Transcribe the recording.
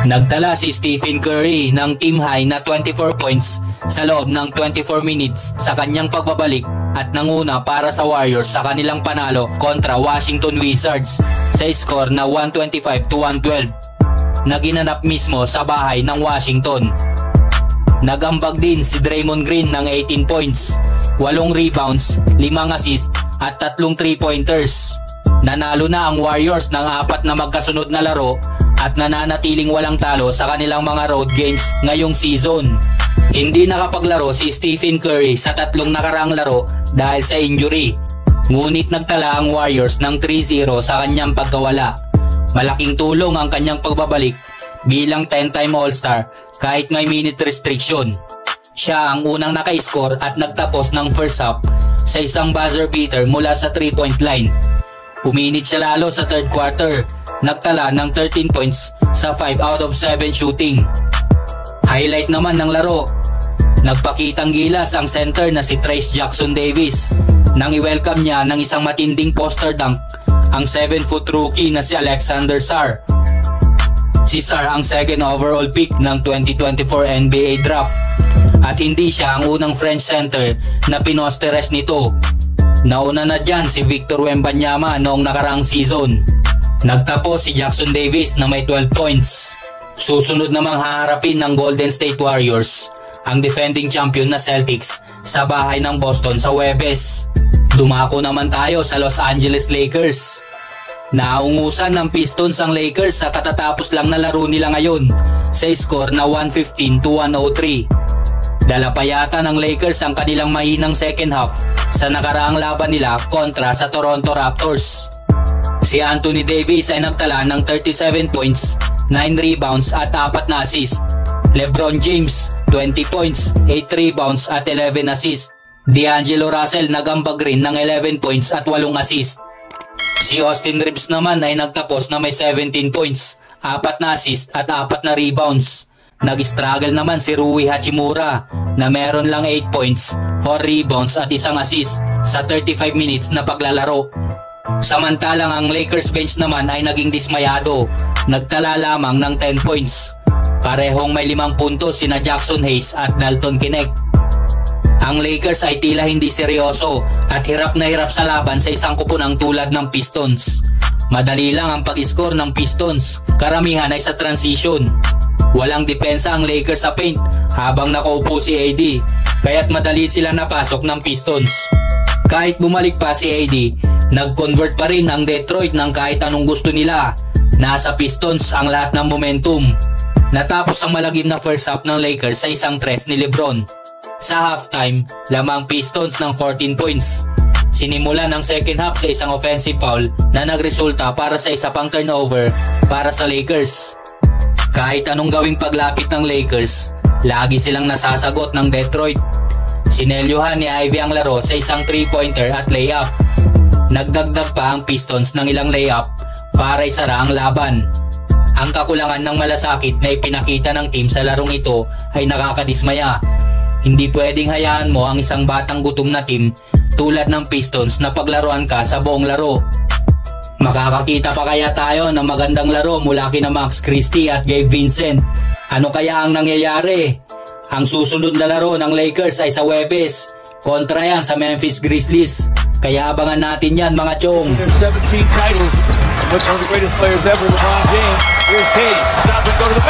Nagtala si Stephen Curry ng team high na 24 points sa loob ng 24 minutes sa kanyang pagbabalik at nanguna para sa Warriors sa kanilang panalo kontra Washington Wizards sa score na 125-112 na ginanap mismo sa bahay ng Washington. Nagambag din si Draymond Green ng 18 points, 8 rebounds, 5 assists at 3 3-pointers. Nanalo na ang Warriors ng 4 na magkasunod na laro at nananatiling walang talo sa kanilang mga road games ngayong season. Hindi nakapaglaro si Stephen Curry sa 3 nakaraang laro dahil sa injury. Ngunit nagtala ang Warriors ng 3-0 sa kanyang pagkawala. Malaking tulong ang kanyang pagbabalik bilang 10-time All-Star kahit may minute restriction. Siya ang unang naka-score at nagtapos ng first half sa isang buzzer beater mula sa 3-point line. Uminit siya lalo sa third quarter, nagtala ng 13 points sa 5 out of 7 shooting. Highlight naman ng laro, nagpakitang gilas ang center na si Trayce Jackson-Davis nang i-welcome niya ng isang matinding poster dunk ang 7-foot rookie na si Alexander Sarr. Si Sarr ang second overall pick ng 2024 NBA draft at hindi siya ang unang French center na pinosteres nito. Nauna na dyan si Victor Wembanyama noong nakaraang season. Nagtapos si Jackson-Davis na may 12 points. Susunod namang haharapin ng Golden State Warriors ang defending champion na Celtics sa bahay ng Boston sa Huwebes. Dumako naman tayo sa Los Angeles Lakers. Naungusan ng Pistons ang Lakers sa katatapos lang na laro nila ngayon sa score na 115-103. Dala pa yata ng Lakers ang kanilang mahinang second half sa nakaraang laban nila kontra sa Toronto Raptors. Si Anthony Davis ay nagtala ng 37 points, 9 rebounds at 4 na assist. LeBron James, 20 points, 8 rebounds at 11 assist. D'Angelo Russell nagambag rin ng 11 points at 8 assist. Si Austin Reeves naman ay nagtapos na may 17 points, 4 na assist at 4 na rebounds. Nag-struggle naman si Rui Hachimura na meron lang 8 points, 4 rebounds at 1 assist sa 35 minutes na paglalaro. Samantalang ang Lakers bench naman ay naging dismayado, nagtala lamang ng 10 points. Parehong may 5 puntos sina Jackson Hayes at Dalton Knecht. Ang Lakers ay tila hindi seryoso at hirap na hirap sa laban sa isang kupunang tulad ng Pistons. Madali lang ang pag-score ng Pistons, karamihan ay sa transition. Walang depensa ang Lakers sa paint habang nakaupo si AD, kaya't madali sila napasok ng Pistons. Kahit bumalik pa si AD, nag-convert pa rin ang Detroit ng kahit anong gusto nila. Nasa Pistons ang lahat ng momentum. Natapos ang malagim na first half ng Lakers sa isang tres ni LeBron. Sa halftime, lamang Pistons ng 14 points. Sinimula ng second half sa isang offensive foul na nagresulta para sa isa pang turnover para sa Lakers. Kahit anong gawing paglapit ng Lakers, lagi silang nasasagot ng Detroit. Sinelyohan ni Ivy ang laro sa isang 3-pointer at layup. Nagdagdag pa ang Pistons ng ilang layup para isara ang laban. Ang kakulangan ng malasakit na ipinakita ng team sa larong ito ay nakakadismaya. Hindi pwedeng hayaan mo ang isang batang gutom na team tulad ng Pistons na paglaruan ka sa buong laro. Makakakita pa kaya tayo ng magandang laro mula kina Max Christie at Gabe Vincent? Ano kaya ang nangyayari? Ang susunod na laro ng Lakers ay sa Huwebes. Kontra yan sa Memphis Grizzlies. Kaya abangan natin yan mga chong. 17 titles with one of the greatest players ever, LeBron James. Here's Katie. Stop and go to the